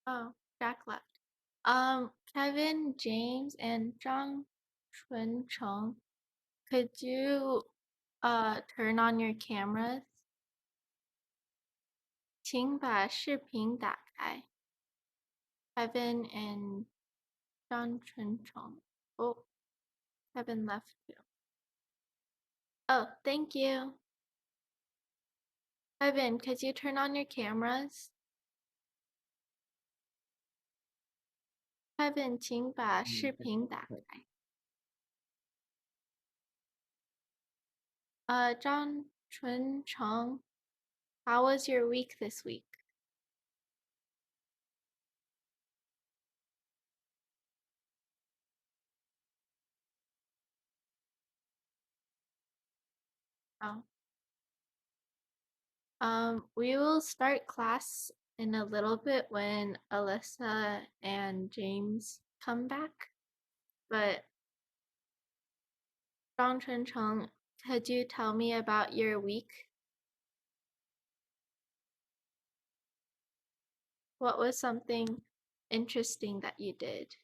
Oh, Jack left. Kevin, James, and Zhang Chuncheng, could you turn on your cameras? 请把视频打开. Kevin and Zhang Chuncheng. Oh, Kevin left too. Oh, thank you. Kevin, could you turn on your cameras? Kevin, 请把视频打开. Zhang Chuncheng, how was your week this week? Oh. We will start class in a little bit when Alyssa and James come back. But Zhang Chuncheng, could you tell me about your week? What was something interesting that you did?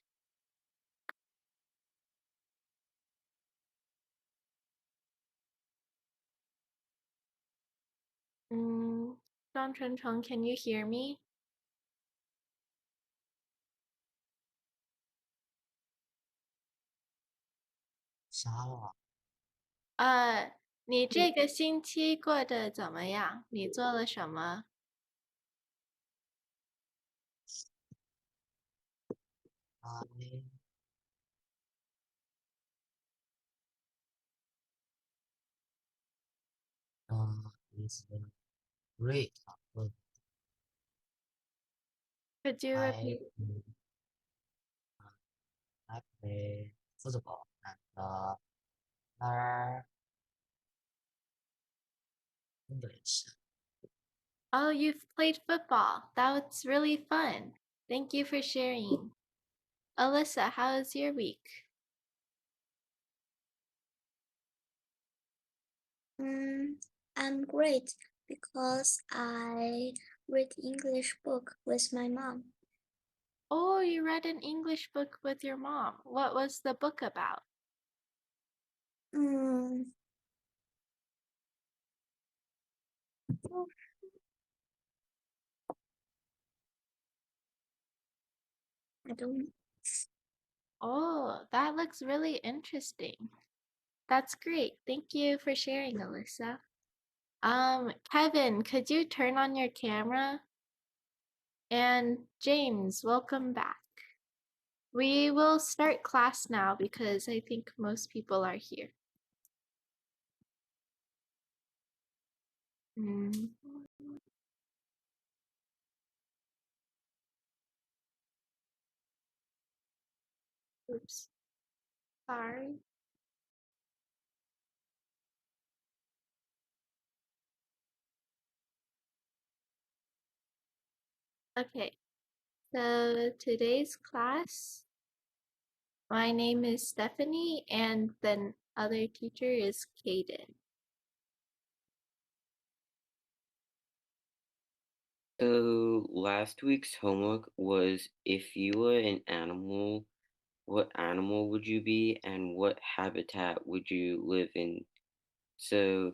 Zhang Chuncheng, can you hear me? 你这个星期过得怎么样？你做了什么？It's great. Could you repeat? I play football and learn English. Oh, you've played football. That's really fun. Thank you for sharing. Alyssa, how was your week? I'm great because I read English book with my mom. Oh, you read an English book with your mom. What was the book about? Mm, I don't. Oh, that looks really interesting. That's great. Thank you for sharing, Alyssa. Kevin, could you turn on your camera? And James, welcome back. We will start class now because I think most people are here. Mm. Oops, sorry. Okay, so today's class, my name is Stephanie and the other teacher is Kaden. So last week's homework was if you were an animal, what animal would you be and what habitat would you live in? So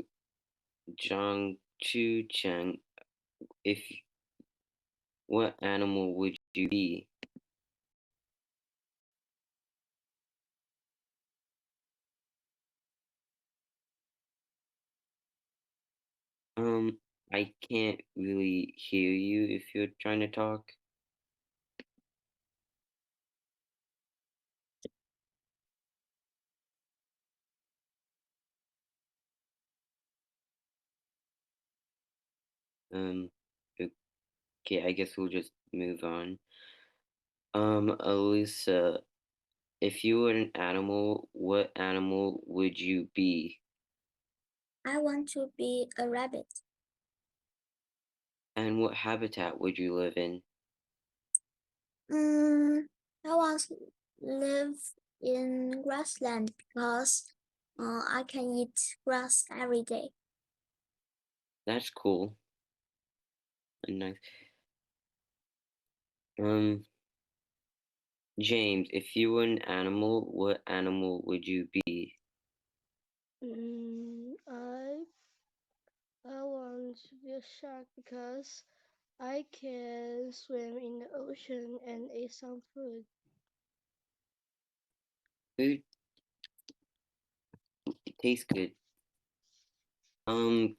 Zhang Chu Cheng, if what animal would you be? I can't really hear you if you're trying to talk. Um, okay, I guess we'll just move on. Elisa, if you were an animal, what animal would you be? I want to be a rabbit. And what habitat would you live in? I want to live in grassland because I can eat grass every day. That's cool. And nice. James, if you were an animal, what animal would you be? I want to be a shark because I can swim in the ocean and eat some food. Food? It tastes good.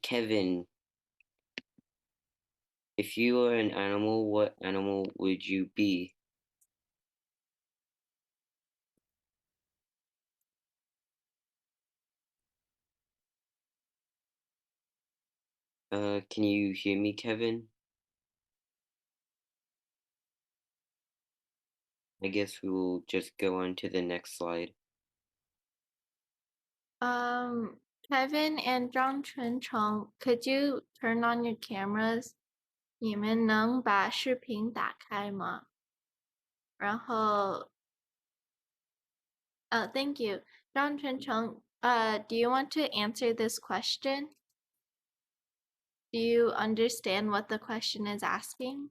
Kevin, if you were an animal, what animal would you be? Can you hear me, Kevin? I guess we will just go on to the next slide. Kevin and 张纯成, could you turn on your cameras? 你们能把视频打开吗？然后 thank you. 张纯成, do you want to answer this question? Do you understand what the question is asking?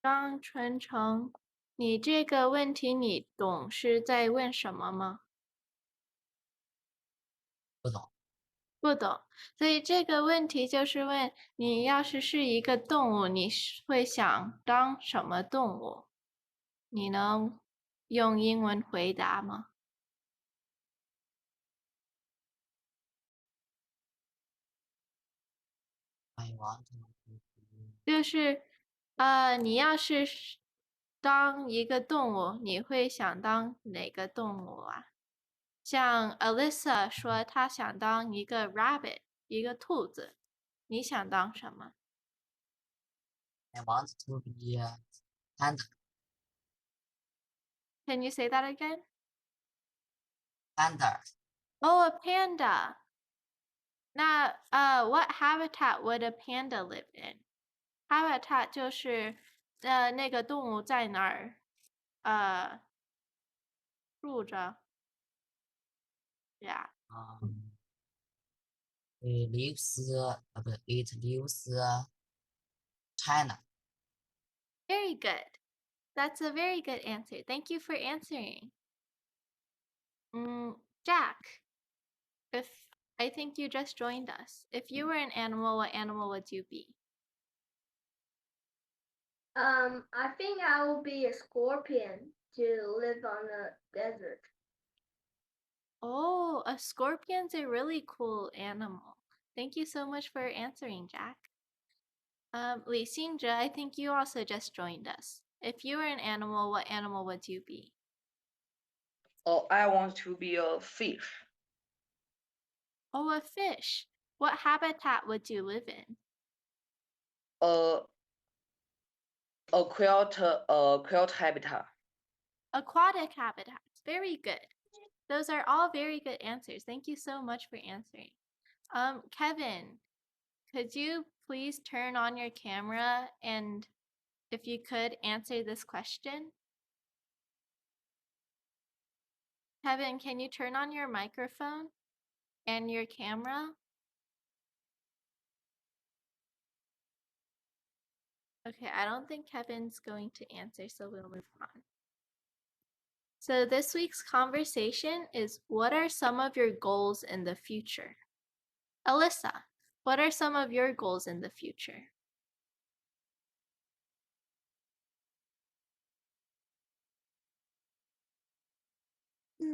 张纯成，你这个问题你懂是在问什么吗？不懂。不懂，所以这个问题就是问你要是一个动物，你会想当什么动物？你能用英文回答吗？ I want to be 就是你要是当一个动物，你会想当哪个动物啊？像 Alyssa 说她想当一个 rabbit，一个兔子，你想当什么？ I want to be a panda. Can you say that again? Panda. Oh, a panda. 那what habitat would a panda live in? Habitat 就是那个动物在哪儿住着呀？ It lives, it lives China. Very good. That's a very good answer. Thank you for answering. Jack, if I think you just joined us. If you were an animal, what animal would you be? I think I will be a scorpion to live on the desert. Oh, a scorpion's a really cool animal. Thank you so much for answering, Jack. Li Xingzhe, I think you also just joined us. If you were an animal, what animal would you be? Oh, I want to be a fish. Oh, a fish. What habitat would you live in? A quilt habitat. Aquatic habitats. Very good. Those are all very good answers. Thank you so much for answering. Kevin, could you please turn on your camera and if you could answer this question? Kevin, can you turn on your microphone and your camera? Okay, I don't think Kevin's going to answer, so we'll move on. So this week's conversation is, what are some of your goals in the future? Alyssa, what are some of your goals in the future? I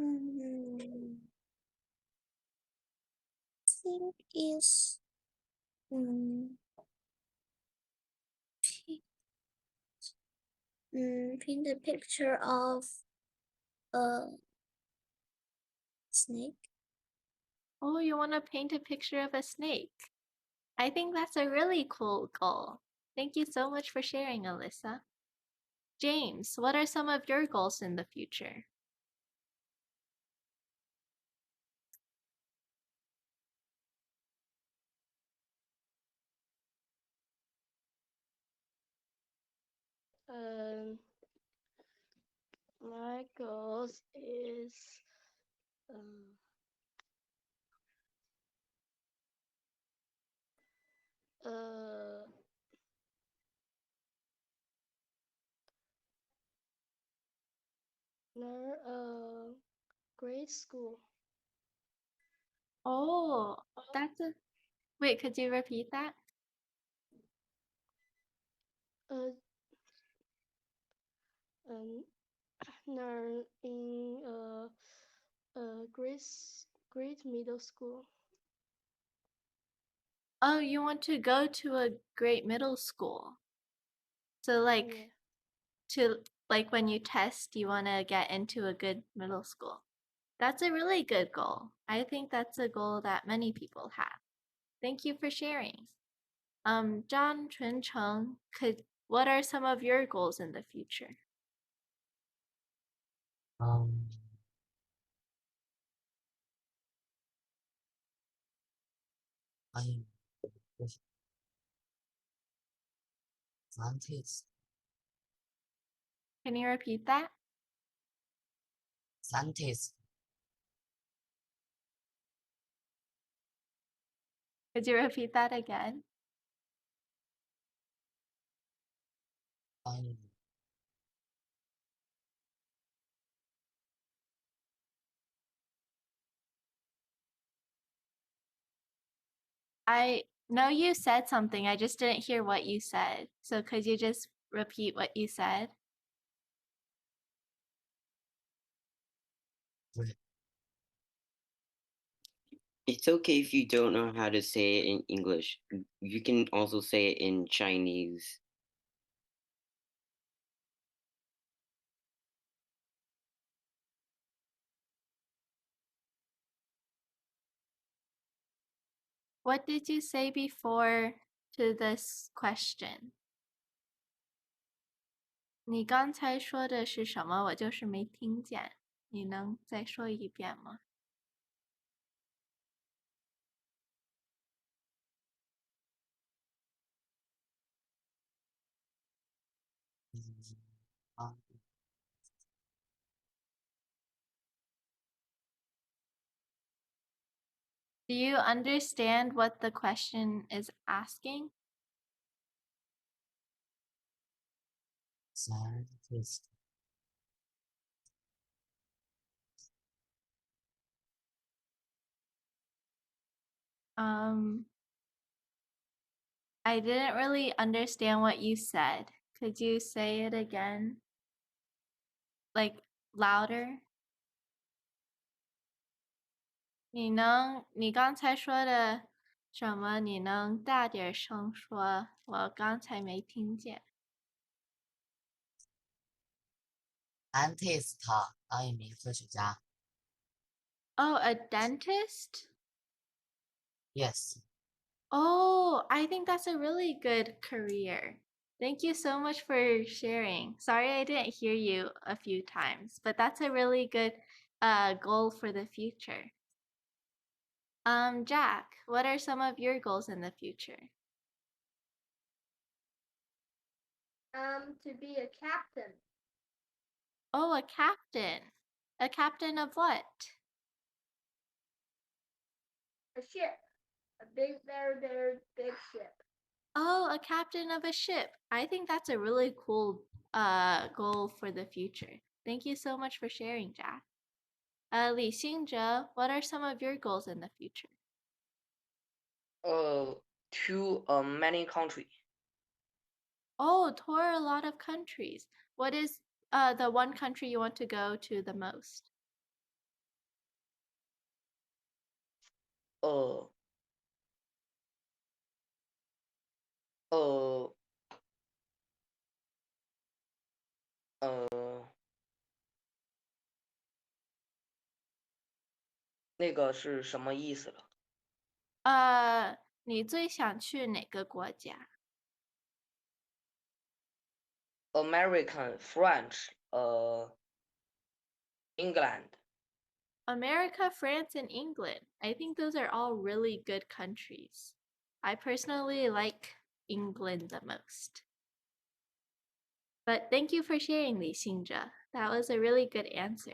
think is paint a picture of a snake. Oh, you want to paint a picture of a snake? I think that's a really cool goal. Thank you so much for sharing, Alyssa. James, what are some of your goals in the future? My goals is uh, grade school. Oh, that's a wait, could you repeat that? Uh, um, ner in grade middle school. Oh, you want to go to a great middle school. So like Yeah. to like when you test, you want to get into a good middle school. That's a really good goal. I think that's a goal that many people have. Thank you for sharing. John Chuncheng, what are some of your goals in the future? Um, I'm a scientist. Can you repeat that? Scientist. Could you repeat that again? I'm I know you said something, I just didn't hear what you said. So could you just repeat what you said? great. It's okay if you don't know how to say it in English. You can also say it in Chinese. What did you say before to this question? 你刚才说的是什么？我就是没听见。你能再说一遍吗？Um, Do you understand what the question is asking? scientist. I didn't really understand what you said. Could you say it again? Like louder? 你刚才说的什么？你能大点声说？我刚才没听见。Scientist. 当一名科学家。Oh, a dentist? Yes. Oh, I think that's a really good career. Thank you so much for sharing. Sorry I didn't hear you a few times, but that's a really good goal for the future. Jack, what are some of your goals in the future? To be a captain. Oh, a captain. A captain of what? A ship. A big, very, very big ship. Oh, a captain of a ship. I think that's a really cool goal for the future. Thank you so much for sharing, Jack. Li Xingzhe, what are some of your goals in the future? To many country. Oh, tour a lot of countries. What is the one country you want to go to the most? Uh, uh,呃，那个是什么意思了你最想去哪个国家？？American, French, England. America, France, and England. I think those are all really good countries. I personally like England the most. But thank you for sharing, Li Xingzhe. That was a really good answer.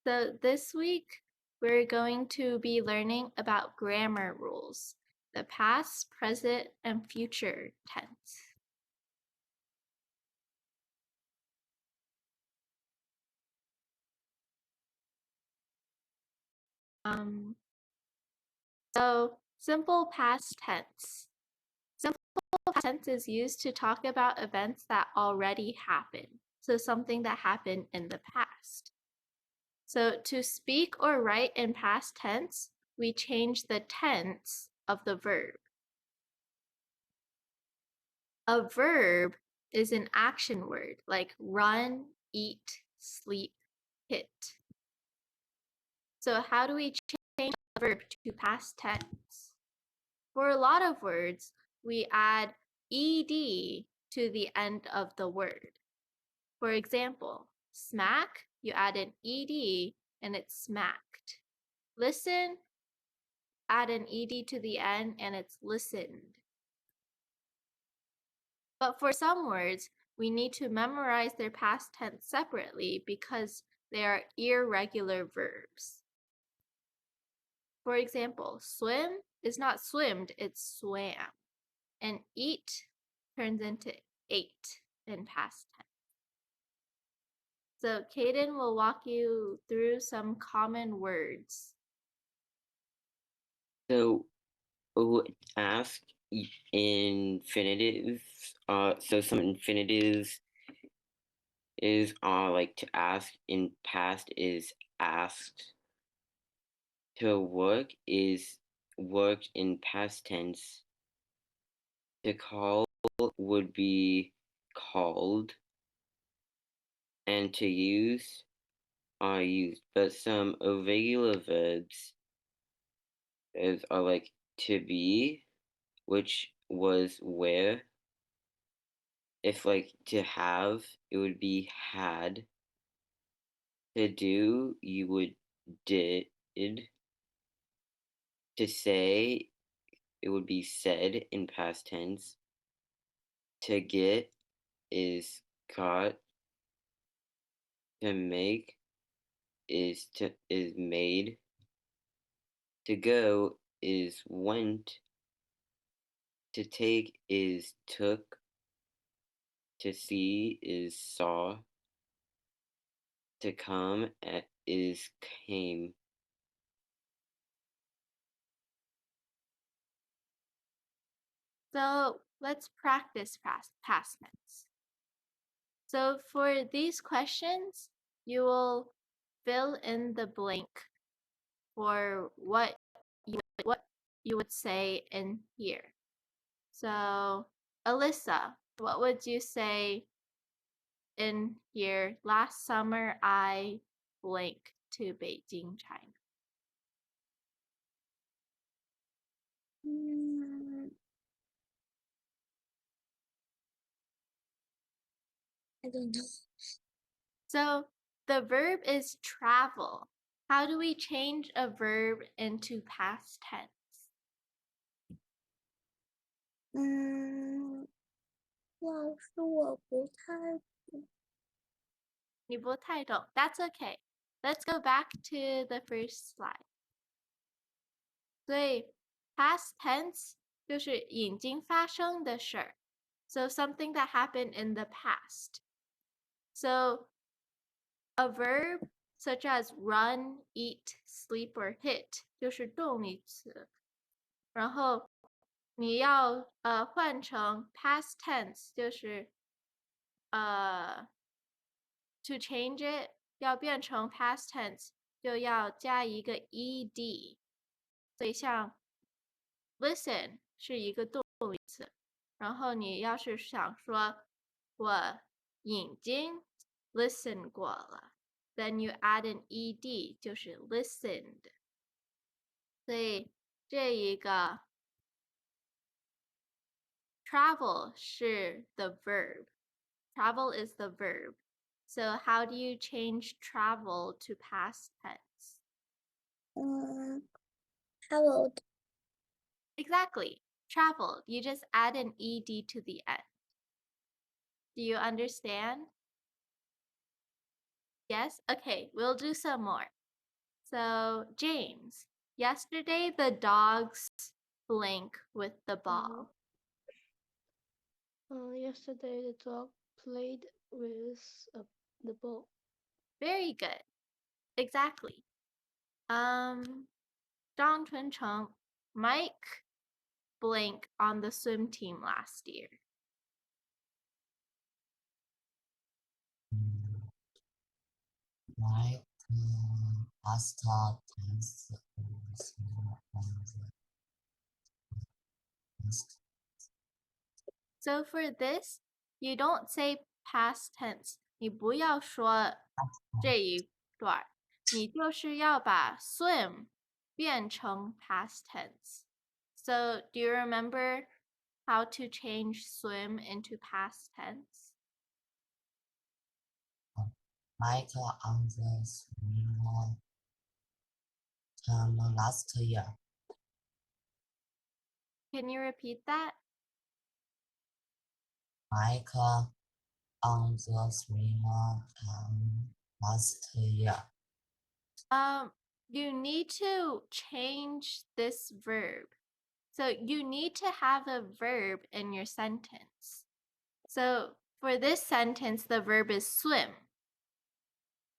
So this week, we're going to be learning about grammar rules, the past, present, and future tense. So simple past tense. Simple past tense is used to talk about events that already happened. So something that happened in the past. So to speak or write in past tense, we change the tense of the verb. A verb is an action word like run, eat, sleep, hit. So how do we change a verb to past tense? For a lot of words, we add ed to the end of the word. For example, smack, you add an ed and it's smacked. Listen, add an ed to the end and it's listened. But for some words, we need to memorize their past tense separately because they are irregular verbs. For example, swim is not swimmed, it's swam. And eat turns into ate in past tense. So Kaden will walk you through some common words. So ask infinitives. So some infinitives is like to ask in past is asked. To work is worked in past tense. To call would be called. And to use are used. But some irregular verbs are like to be, which was where. If like to have, it would be had. To do, you would did. To say, it would be said in past tense. To get is got. To make is made. To go is went. To take is took. To see is saw. To come is came. So let's practice past tense. So for these questions, you will fill in the blank for what you would say in here. So Alyssa, what would you say in here? Last summer I blank to Beijing, China. I don't know. So the verb is travel. How do we change a verb into past tense? 老师，我不太 你不太懂. That's okay. Let's go back to the first slide. 所以 past tense 就是已经发生的事儿. So something that happened in the past. So a verb such as run, eat, sleep, or hit 就是动力词。然后你要换成 past tense 就是to change it 要变成 past tense 就要加一个 ed， 所以像 listen 是一个动力词，然后你要是想说我已经 listen 过了 then you add an ed 就是 listened， 所以这一个 travel 是 the verb. Travel is the verb. So how do you change travel to past tense? traveled. Exactly. Traveled. You just add an ed to the end. Do you understand? Yes? Okay, we'll do some more. So, James, yesterday the dogs blank with the ball. Yesterday the dog played with the ball. Very good. Exactly. Zhang Chuncheng, Mike blank on the swim team last year. Mike past tense was more on the past So for this, you don't say past tense. 你不要说这一段，你就是要把 swim 变成 past tense. So do you remember how to change swim into past tense? Mike on the swim term last year. Can you repeat that? Mike on the swim term last year. You need to change this verb. So you need to have a verb in your sentence. So for this sentence, the verb is swim.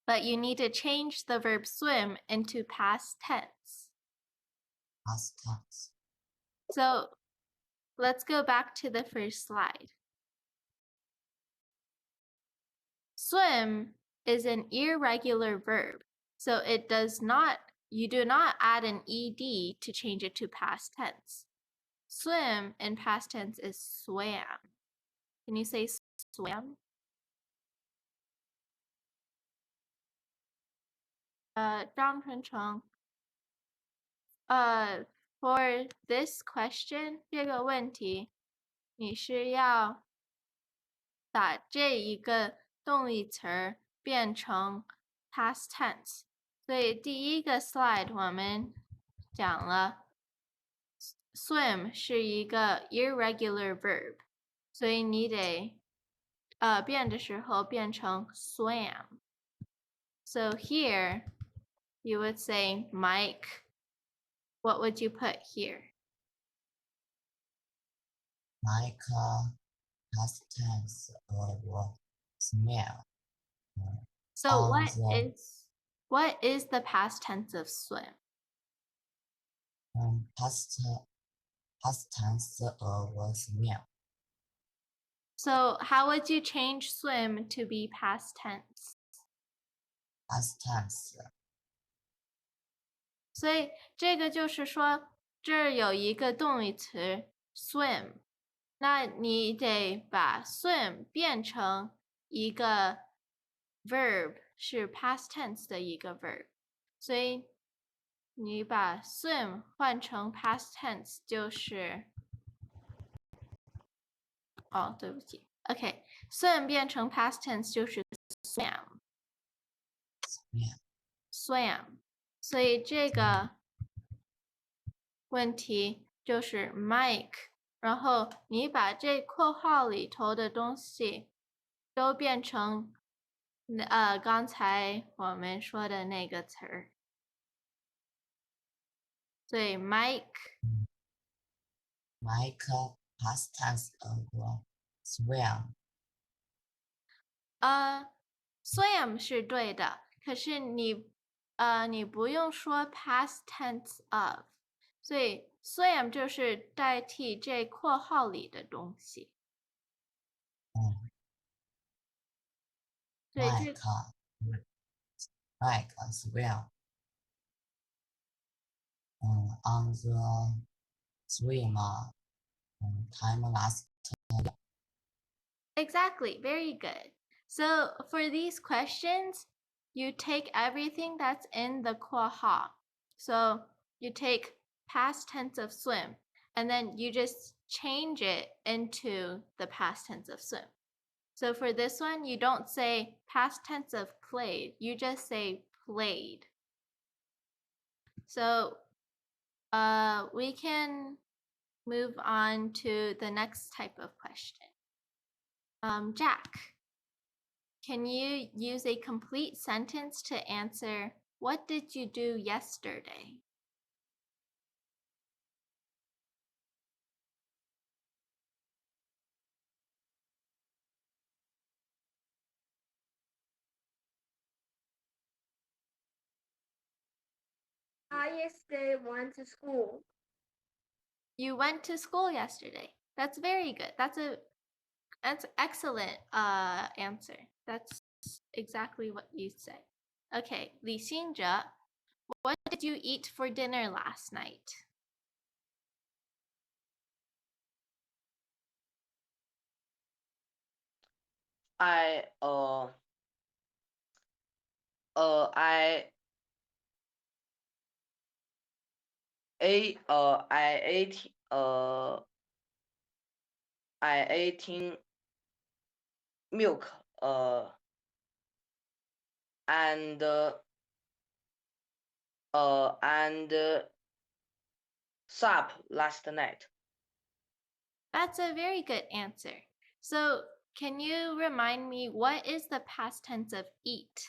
But you need to change the verb swim into past tense. Past tense. So let's go back to the first slide. Swim is an irregular verb. So you do not add an ed to change it to past tense. Swim in past tense is swam. Can you say swam? Zhang Chuncheng. For this question, 这个问题，你是要把这一个动力词儿变成 past tense。所以第一个 slide 我们讲了 swim 是一个 irregular verb， 所以你得变的时候变成 swam。So here you would say Mike. What would you put here? Mike past tense of smell. So what is the past tense of swim? Past tense of smell. So how would you change swim to be past tense? Past tense. 所以这个就是说，这儿有一个动力词 swim， 那你得把 swim 变成一个 verb， 是 past tense 的一个 verb， 所以你把 swim 换成 past tense 就是对不起 ，swim 变成 past tense 就是 swam， 所以这个问题就是 Mike， 然后你把这括号里头的东西都变成刚才我们说的那个词儿，所以 Mike past tense of swam. swam 是对的，可是你不用说 past tense of， 所以 swam 就是代替这括号里的东西。对，Mike swam. On the swim time last year. Exactly, very good. So for these questions, you take everything that's in the 括号. So you take past tense of swim, and then you just change it into the past tense of swim. So for this one, you don't say past tense of played, you just say played. So we can move on to the next type of question. Jack, can you use a complete sentence to answer what did you do yesterday? I yesterday went to school. You went to school yesterday. That's very good. That's excellent answer. That's exactly what you said. Okay, Li Xinjia, what did you eat for dinner last night? I I I ate I ate milk and soup last night. That's a very good answer. So, can you remind me what is the past tense of eat?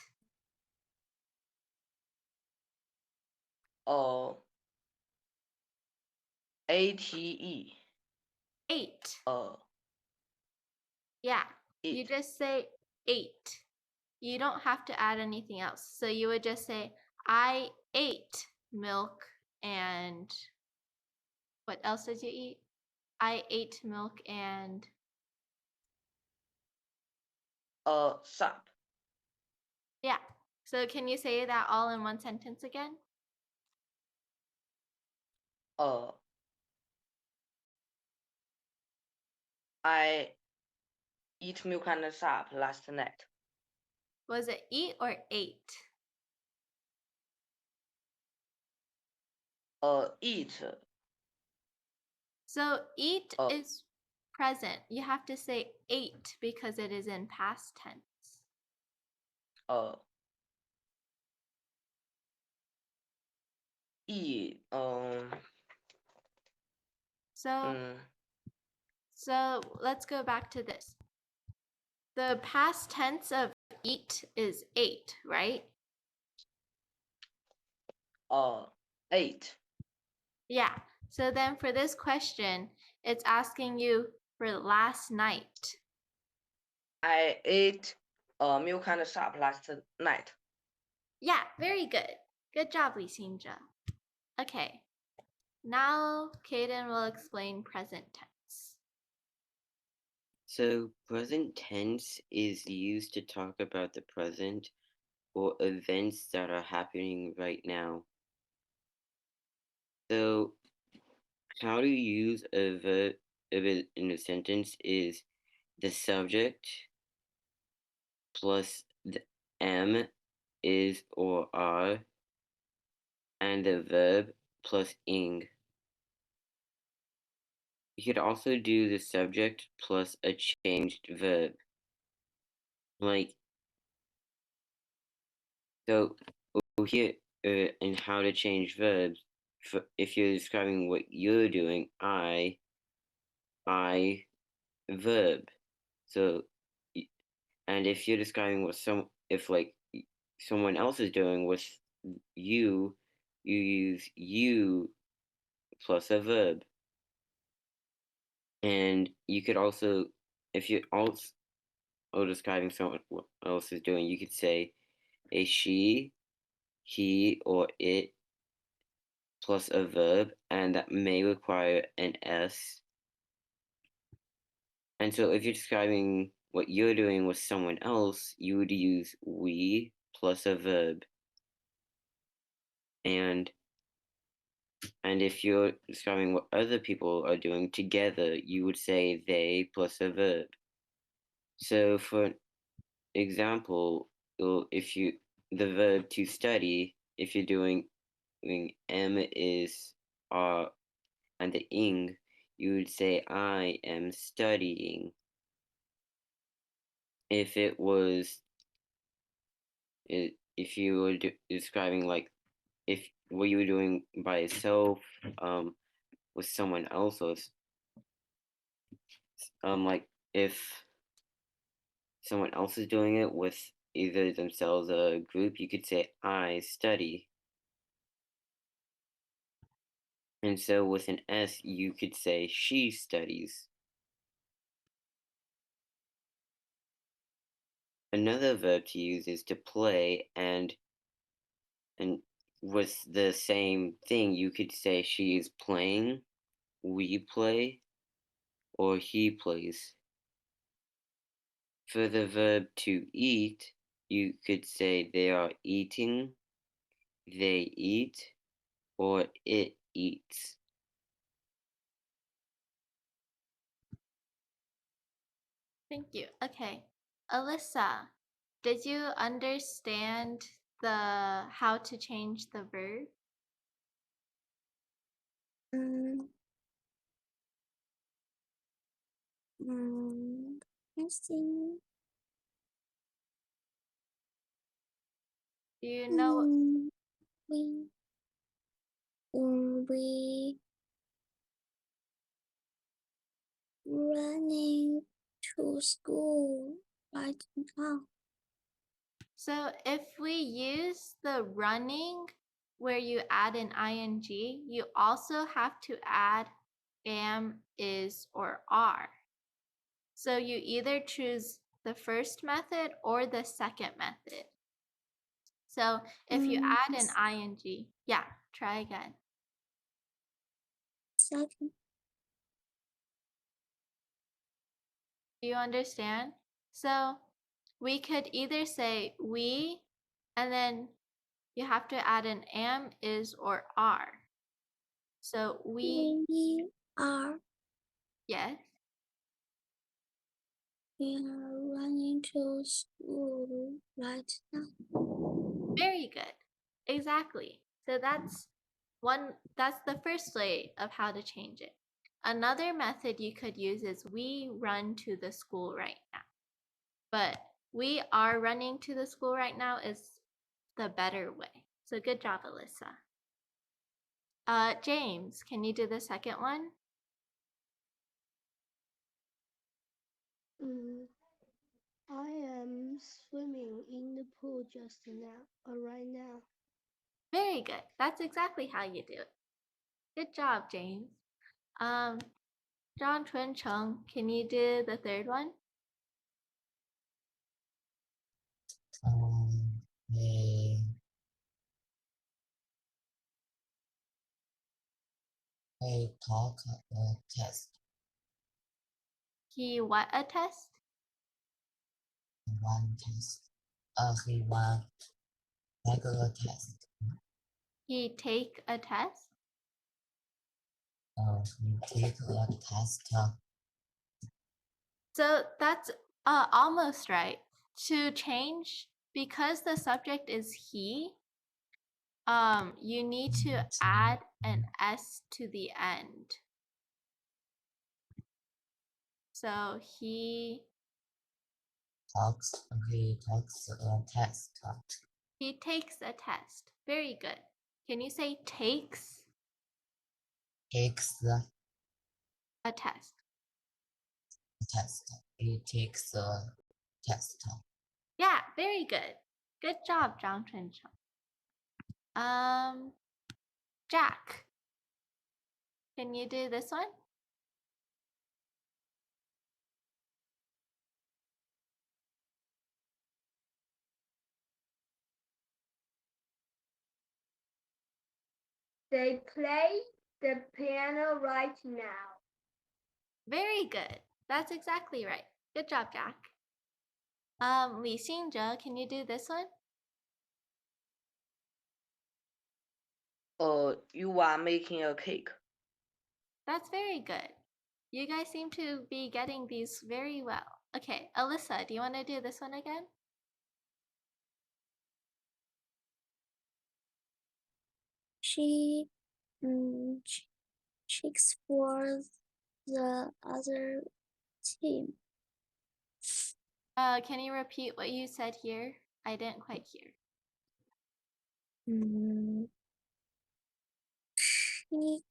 ATE. Ate. Yeah, you Eat. just say ate. You don't have to add anything else. So you would just say, I ate milk and what else did you eat? I ate milk and Soup. yeah. So can you say that all in one sentence again? I eat milk and soup last night. Was it eat or ate? Eat. So eat Uh, is present. You have to say ate because it is in past tense. Eat. So let's go back to this. The past tense of eat is ate, right? Ate. Yeah. So then for this question, it's asking you for last night. I ate milk and soup last night. Yeah, very good. Good job, Li Xinjia. Okay. Now Kaden will explain present tense. So, present tense is used to talk about the present or events that are happening right now. So, how to use a verb in a sentence is the subject plus the am, is, or are, and the verb plus ing. You could also do the subject plus a changed verb. Like, so over here, in how to change verbs, if you're describing what you're doing, I, verb. So, and if you're describing what if like someone else is doing with you, you use you plus a verb. And you could also, if you're also describing someone else is doing, you could say a she, he, or it plus a verb, and that may require an S. And so if you're describing what you're doing with someone else, you would use we plus a verb. And if you're describing what other people are doing together, you would say they plus a verb. So for example, if you the verb to study, if you're doing am is and the ing, you would say I am studying. If it was if you were describing like if what you were doing by yourself with someone else, or like if someone else is doing it with either themselves or a group, you could say I study. And so with an S, you could say she studies. Another verb to use is to play, and with the same thing, you could say she is playing, we play, or he plays. For the verb to eat, you could say they are eating, they eat, or it eats. Thank you. Okay. Alyssa, did you understand the how to change the verb? Mm, mm, I think Do you know? we we running to school right now. So if we use the running where you add an ing, you also have to add am, is, or are. So you either choose the first method or the second method. So if you add an ing, yeah, try again. Second, Do you understand? So we could either say we, and then you have to add an am, is, or are. So we are yes, we are running to school right now. very good. Exactly. So that's the first way of how to change it. Another method you could use is we run to the school right now. But we are running to the school right now is the better way. So good job, Alyssa. James, can you do the second one? I am swimming in the pool just now, or right now. Very good. That's exactly how you do it. Good job, James. John Chun Chung, can you do the third one? They they talk a test, He what a test? one test. He one regular test. He take a test? He take a test. So that's almost right. To change, because the subject is he, you need to add an S to the end. So he He takes a test. takes a test. Very good. Can you say takes Takes the a test? test. He takes the test. Yeah, very good. Good job, Zhang Chuncheng. Jack, can you do this one? They play the piano right now. Very good. That's exactly right. Good job, Jack. Li Xingzhe, can you do this one? You are making a cake. That's very good. You guys seem to be getting these very well. Okay, Alyssa, do you want to do this one again? She checks for the other team. Can you repeat what you said here? I didn't quite hear. She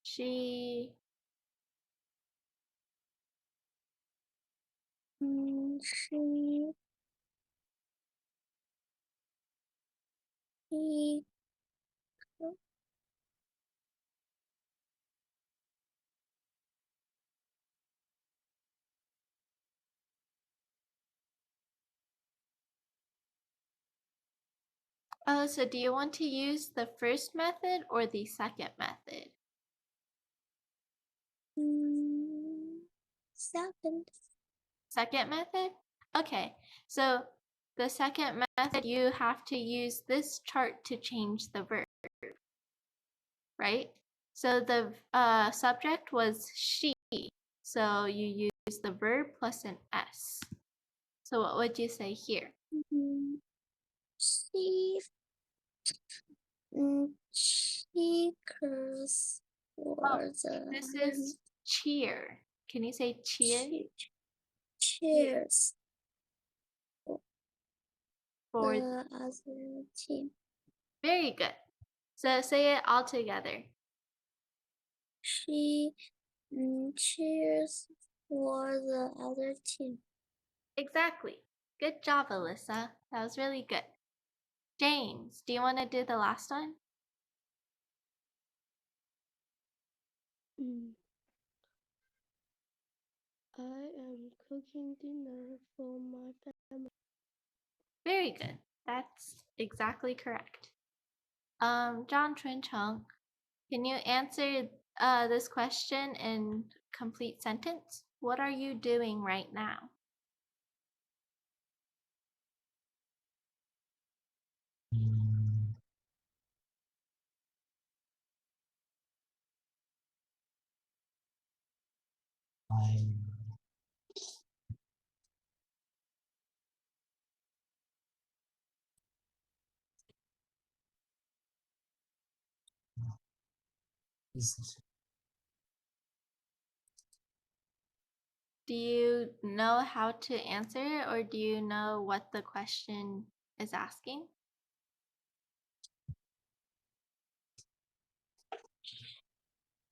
She He Oh, so do you want to use the first method or the second method? second. Second method? Okay, so the second method, you have to use this chart to change the verb, right? So the subject was she, so you use the verb plus an S. So what would you say here? She cheers for the This is cheer. Can you say cheer cheers for? the other team. Very good. So say it all together. She cheers for the other team. Exactly. Good job, Alyssa. That was really good. James, do you want to do the last one? I am cooking dinner for my family. Very good. That's exactly correct. John Chuncheng, can you answer this question in complete sentence? What are you doing right now? Mm, I'm is Do you know how to answer it, or do you know what the question is asking?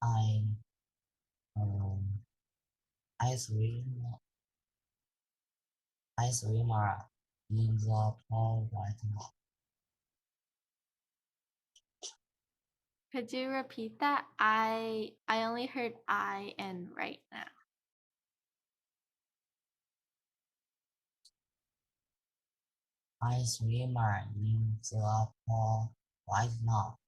I um I swim in the pool right now. Could you repeat that? I only heard I and right now. I swim in the pool right now.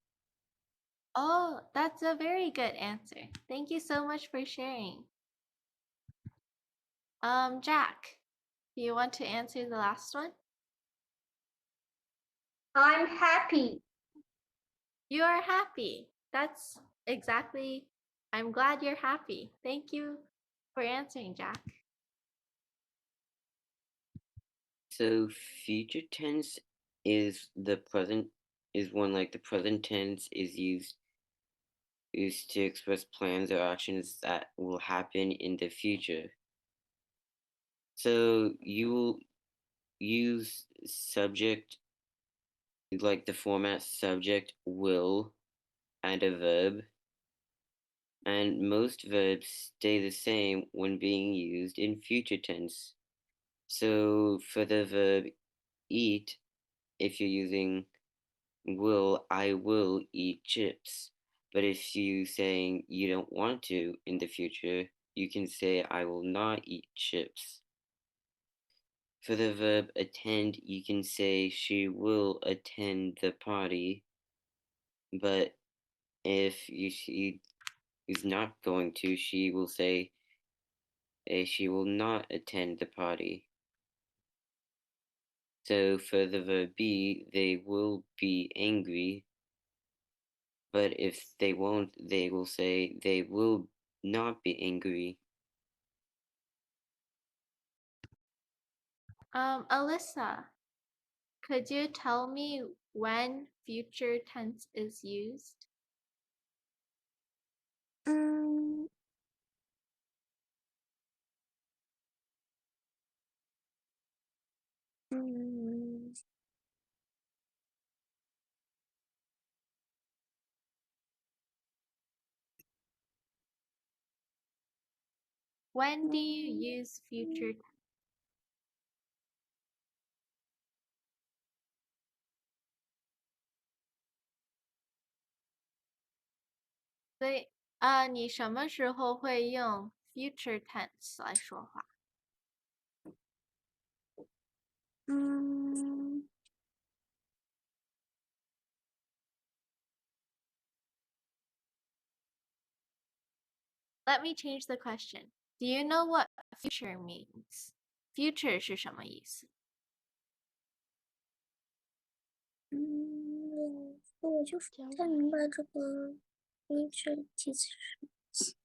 Oh, that's a very good answer. Thank you so much for sharing. Jack, do you want to answer the last one? I'm happy. You are happy. That's exactly, I'm glad you're happy. Thank you for answering, Jack. So future tense is the present is when like the present tense is to express plans or actions that will happen in the future. So you will use subject like the format subject will and a verb, and most verbs stay the same when being used in future tense. So for the verb eat, if you're using will, I will eat chips. But if you saying you don't want to in the future, you can say I will not eat chips. For the verb attend, you can say she will attend the party. But if she is not going to, she will say she will not attend the party. So for the verb be, they will be angry. But if they won't, they will say they will not be angry. Alyssa, could you tell me when future tense is used? Um, mm, When do you use future tense? 所以你什么时候会用 future tense 来说话？嗯 Let me change the question. Do you know what future means? Future 是什么意思？我就是不太明白这个 future tense 是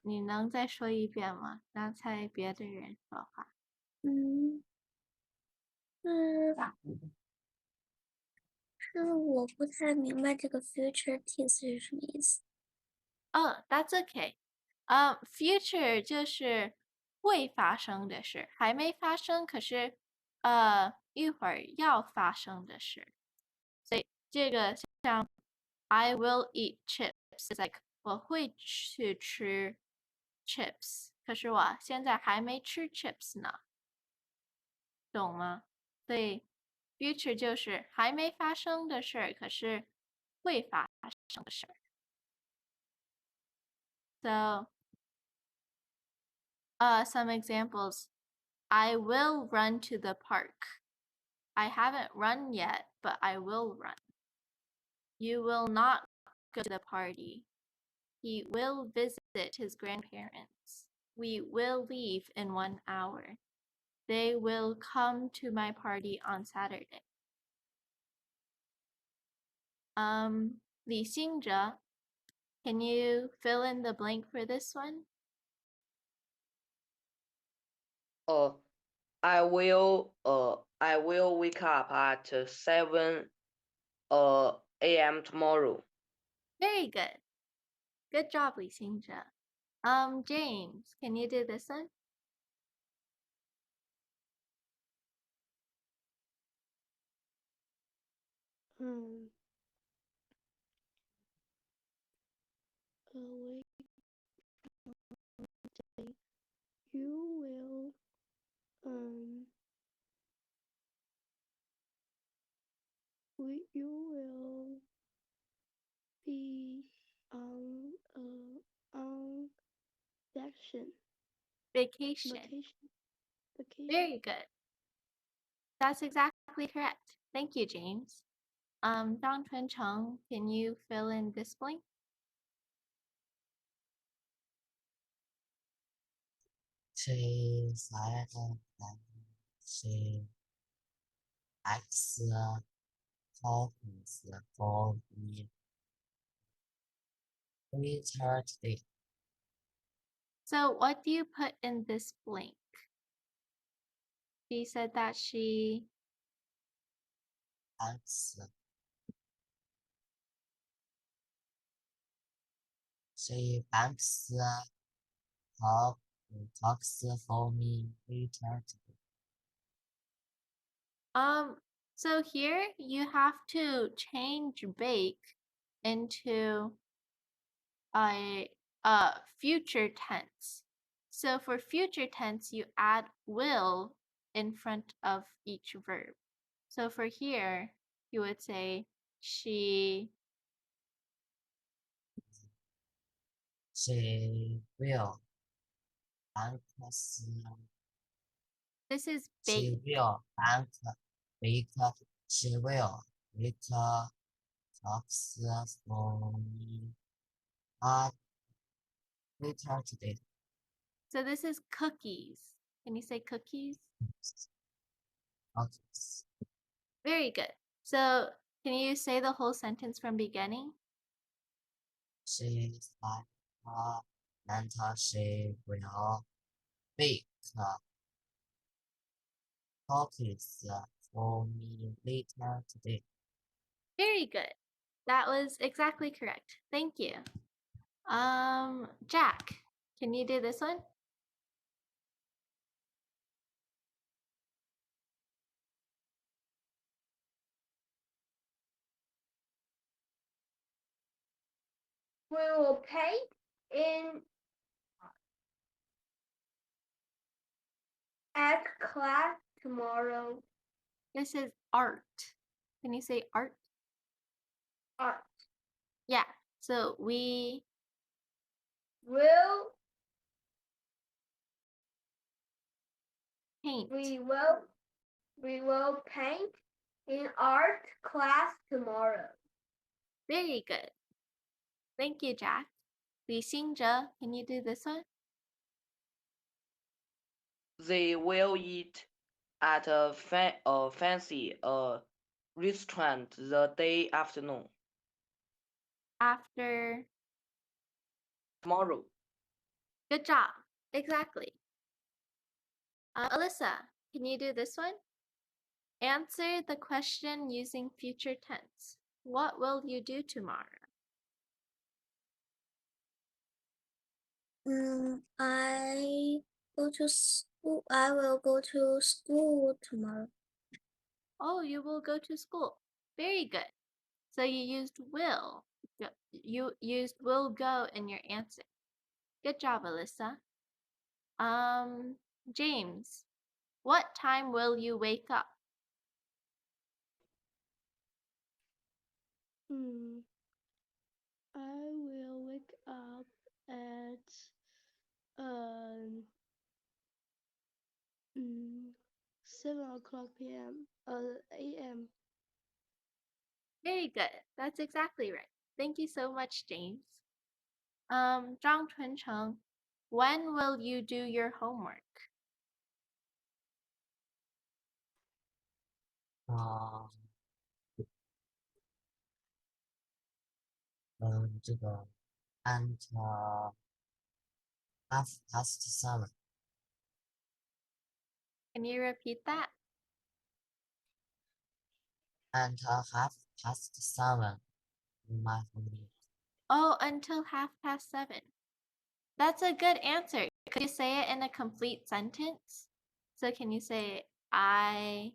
你能再说一遍吗？刚才别的人说话。是我不太明白这个 future tense 是什么意思。That's okay. Future 就是会发生的事，还没发生，可是一会儿要发生的事。所以这个像 I will eat chips is like 我会去吃 chips，可是我现在还没吃 chips 呢，懂吗？所以 future 就是还没发生的事儿，可是会发生的事儿。So some examples. I will run to the park. I haven't run yet, but I will run. You will not go to the party. He will visit his grandparents. We will leave in 1 hour. They will come to my party on Saturday. 李信哲, can you fill in the blank for this one? I will wake up at 7 a.m. tomorrow. Very good. Good job, Li Xingzhe. James, can you do this one? Awake day. You will be on Vacation. vacation. Very good. That's exactly correct. Thank you, James. Zhang Chuncheng, can you fill in this blank? She said that she likes coffees for the winter today. So what do you put in this blank? She said that she Likes she banks talks for me winter today. so here you have to change bake into a future tense. So for future tense, you add will in front of each verb. So for here, you would say she will bank this is she bake. will bank bake she will bake talks for me winter today. So this is cookies. Can you say cookies? Okay. Very good. So can you say the whole sentence from beginning? She's like and she will bake cookies for me later today. Very good. That was exactly correct. Thank you. Jack, can you do this one? We will paint in at class tomorrow. This is art. Can you say art? Art. Yeah. So we will paint. we will paint in art class tomorrow. Very good. Thank you, Jack. Li Xingzhe, can you do this one? They will eat at a fancy restaurant the day afternoon. After. Tomorrow. Good job. Exactly. Alyssa, can you do this one? Answer the question using future tense. What will you do tomorrow? I go to school. I will go to school tomorrow. Oh, you will go to school. Very good. So you used will. You used will go in your answer. Good job, Alyssa. James, what time will you wake up? I will wake up at um 7 o'clock p.m. a.m. Very good. That's exactly right. Thank you so much, James. Zhang Chuncheng, when will you do your homework? 这个 and half past 7 Can you repeat that? and half past 7 in my homework. Oh, until 7:30. That's a good answer. Could you say it in a complete sentence? So can you say, I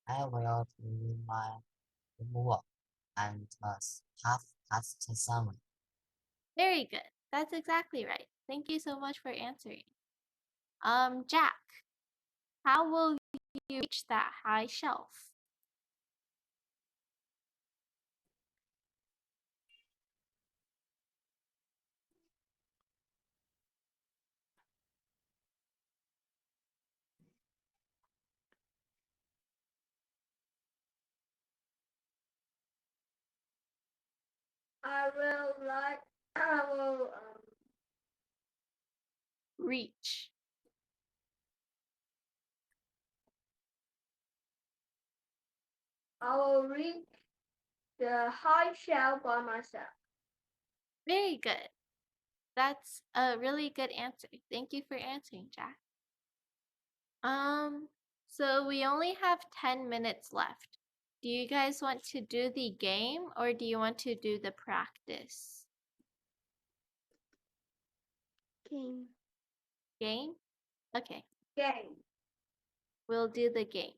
will do my homework and half past 7. Very good. That's exactly right. Thank you so much for answering. Jack, how will you reach that high shelf? I will Reach. reach the high shelf by myself. Very good. That's a really good answer. Thank you for answering, Jack. So we only have 10 minutes left. Do you guys want to do the game or do you want to do the practice? Game. Game? Okay, Game. we'll do the game.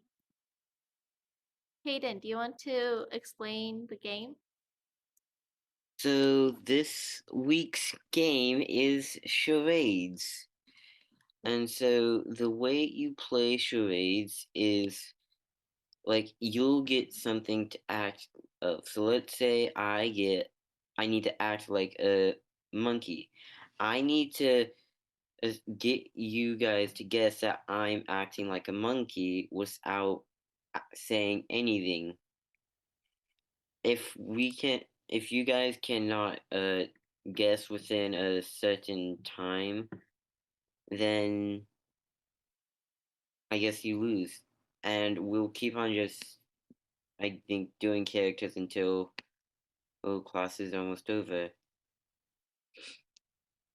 Kaden, do you want to explain the game? So this week's game is charades. And so the way you play charades is like you'll get something to act of. So let's say I need to act like a monkey. I need to get you guys to guess that I'm acting like a monkey without saying anything. If you guys cannot guess within a certain time, then I guess you lose. And we'll keep on just, I think, doing characters until class is almost over.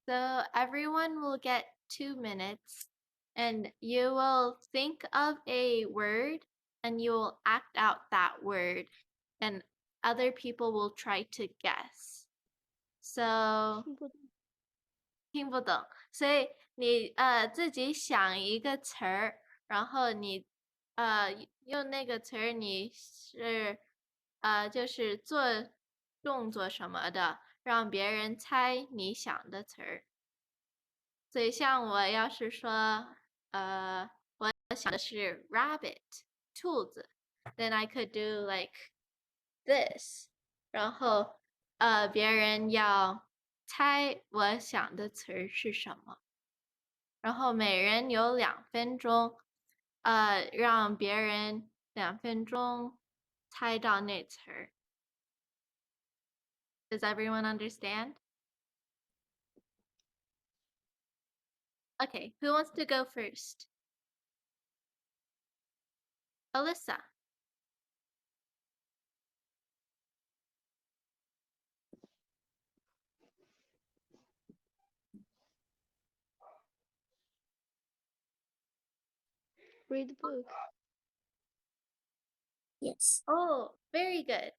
So everyone will get 2 minutes and you will think of a word and you will act out that word and other people will try to guess. So 听不懂，所以你自己想一个词儿，然后你用那个词儿，你是就是做动作什么的，让别人猜你想的词儿。所以像我要是说我想的是 rabbit 兔子，then I could do like this 然后别人要猜我想的词儿是什么，然后每人有2分钟，让别人2分钟猜到那词儿。Does everyone understand? Okay, who wants to go first? Alyssa. Read the book. Yes. Oh, very good.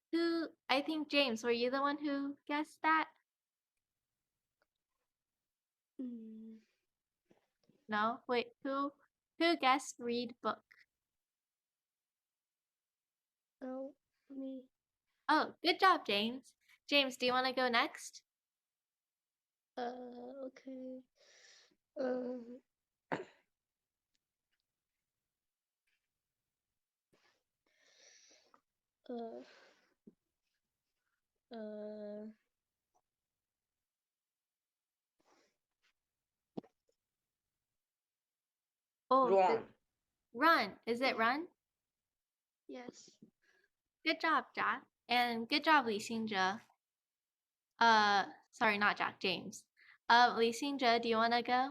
I think James, were you the one who guessed that? No? Wait, who guessed read book? Oh, me. Oh, good job, James. James, do you want to go next? Okay. Um, uh, uh, Oh, Run. run. Is it run? yes. Good job, Jack. And good job, Li Xingzhe. Sorry, not Jack, James. Li Xingzhe, do you want to go?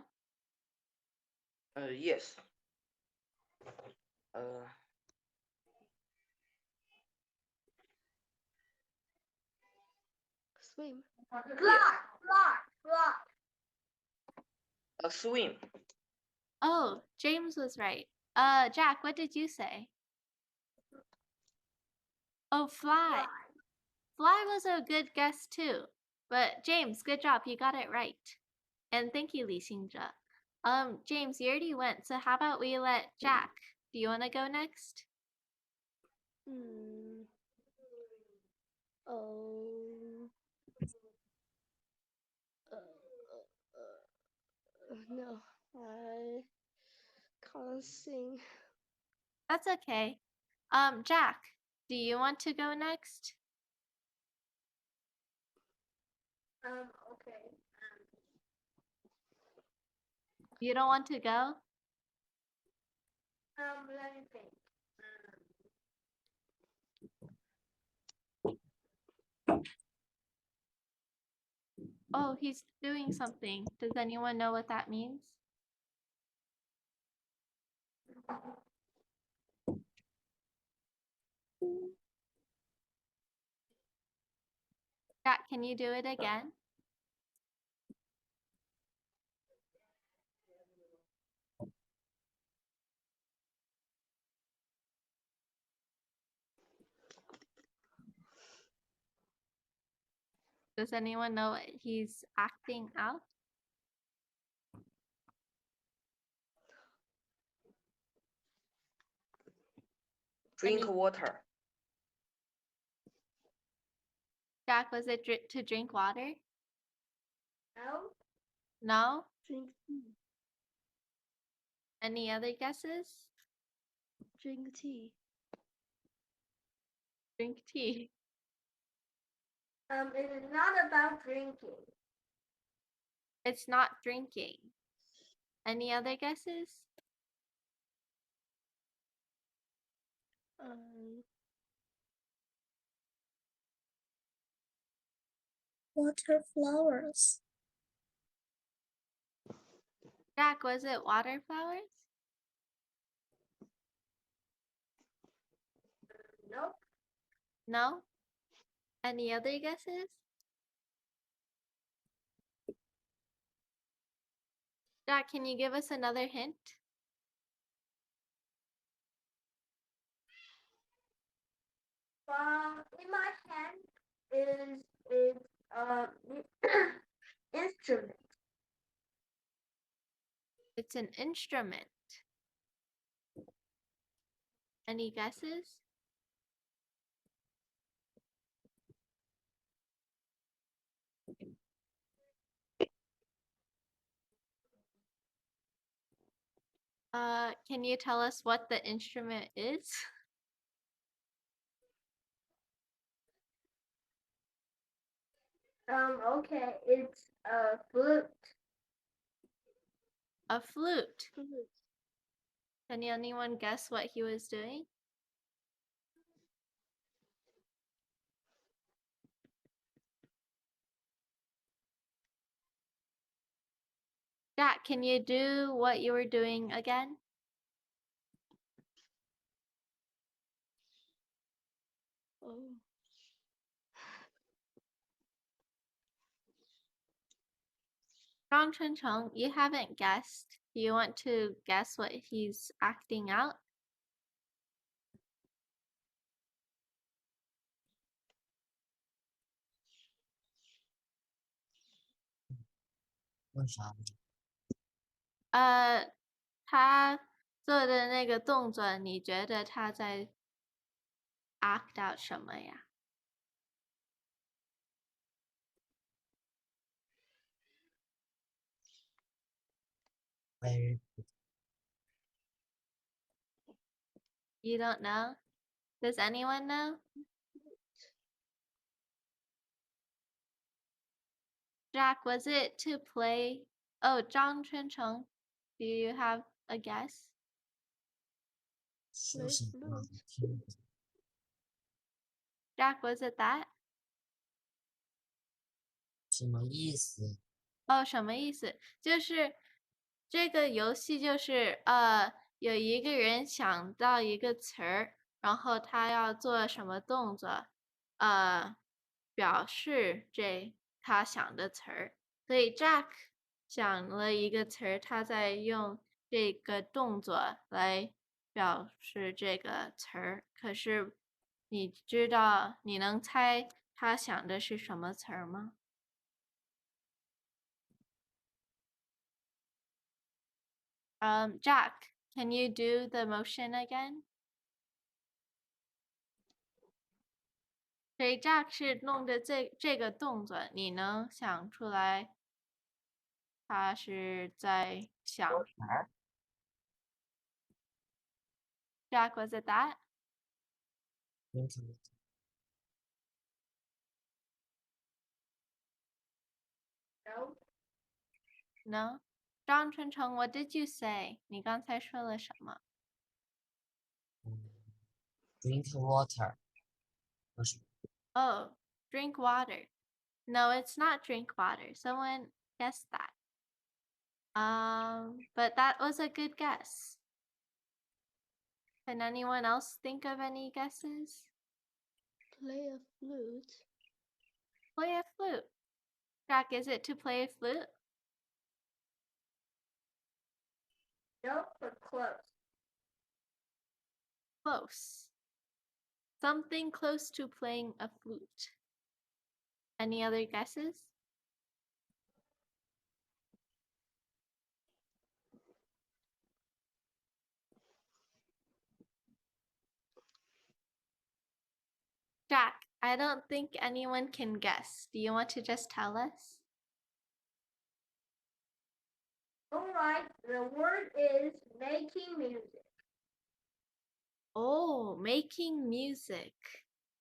Yes. Swim. Fly. Swim. Oh, James was right. Jack, what did you say? Oh, fly. Fly was a good guess too. But James, good job. You got it right. And thank you, Li Xingzhe. James, you already went, so how about we let Jack? Do you want to go next? Oh. No, I can't sing. That's okay. Jack, do you want to go next? Okay. You don't want to go? Let me think. Oh, he's doing something. Does anyone know what that means? Jack, can you do it again? Does anyone know what he's acting out? Drink water. Jack, was it to drink water? No. No? Drink tea. Any other guesses? Drink tea. Drink tea. It is not about drinking. It's not drinking. Any other guesses? Water flowers. Jack, was it water flowers? Nope. No? Any other guesses? Jack, can you give us another hint? In my hand is instrument. It's an instrument. Any guesses? Can you tell us what the instrument is? Okay, it's a flute. A flute. Flute. Can anyone guess what he was doing? Jack, can you do what you were doing again? Oh. Zhang Chuncheng, you haven't guessed. Do you want to guess what he's acting out?为啥？他做的那个动作，你觉得他在 act out 什么呀？ Very You don't know? Does anyone know? Jack, was it to play? Oh, Zhang Chuncheng, do you have a guess? 说什么？听不懂 Jack, was it that? 什么意思？哦，什么意思？就是这个游戏就是有一个人想到一个词儿，然后他要做什么动作，表示他想的词儿。所以 Jack 想了一个词儿，他在用这个动作来表示这个词儿。可是你能猜他想的是什么词儿吗？Jack, can you do the motion again? 所以 Jack 是弄的这个动作，你能想出来他是在想 Jack, was it that? 听不懂 No. No? 张春成 what did you say? 你刚才说了什么？ Drink water。不是 Oh, drink water. No, it's not drink water. Someone guessed that. But that was a good guess. Can anyone else think of any guesses? Play a flute. Play a flute. Jack, is it to play a flute? No, but close. Close. Something close to playing a flute. Any other guesses? Jack, I don't think anyone can guess. Do you want to just tell us? Alright, the word is making music. Oh, making music.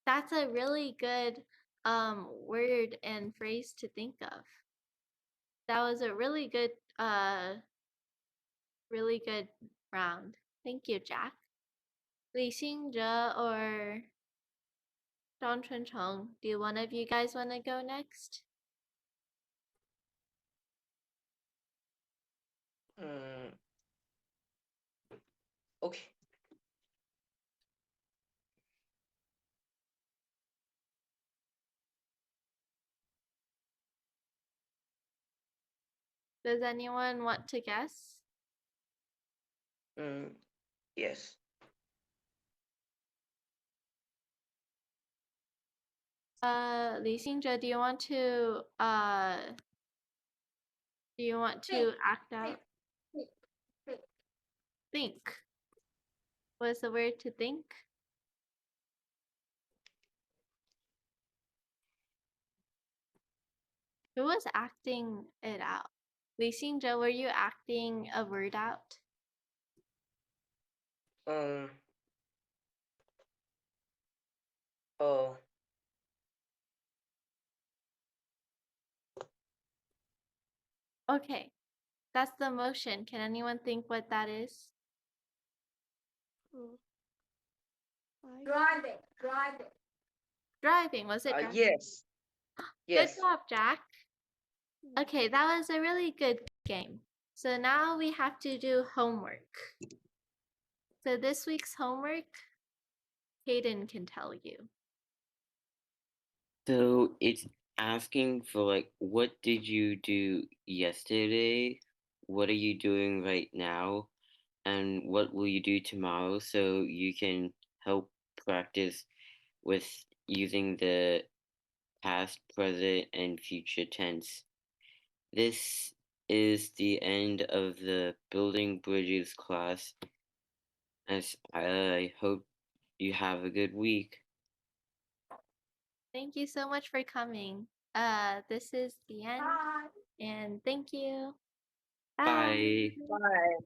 That's a really good word and phrase to think of. That was a really good round. Thank you, Jack. Li Xingzhe or Zhang Chuncheng, do one of you guys want to go next? Okay. Does anyone want to guess? Yes. Li Xingzhe, do you want to act out? Think. Think. What's the word to think? Who was acting it out? Li Xingzhe, were you acting a word out? Oh. Okay, that's the motion. Can anyone think what that is? Hmm. Driving. Driving. Driving. Was it driving? Yes. Good Yes. job, Jack. Okay, that was a really good game. So now we have to do homework. So this week's homework, Kaden can tell you. So it's asking for like, what did you do yesterday? What are you doing right now? And what will you do tomorrow so you can help practice with using the past, present, and future tense. This is the end of the Building Bridges class, as I hope you have a good week. Thank you so much for coming. This is the end, Bye. and thank you. Bye. Bye.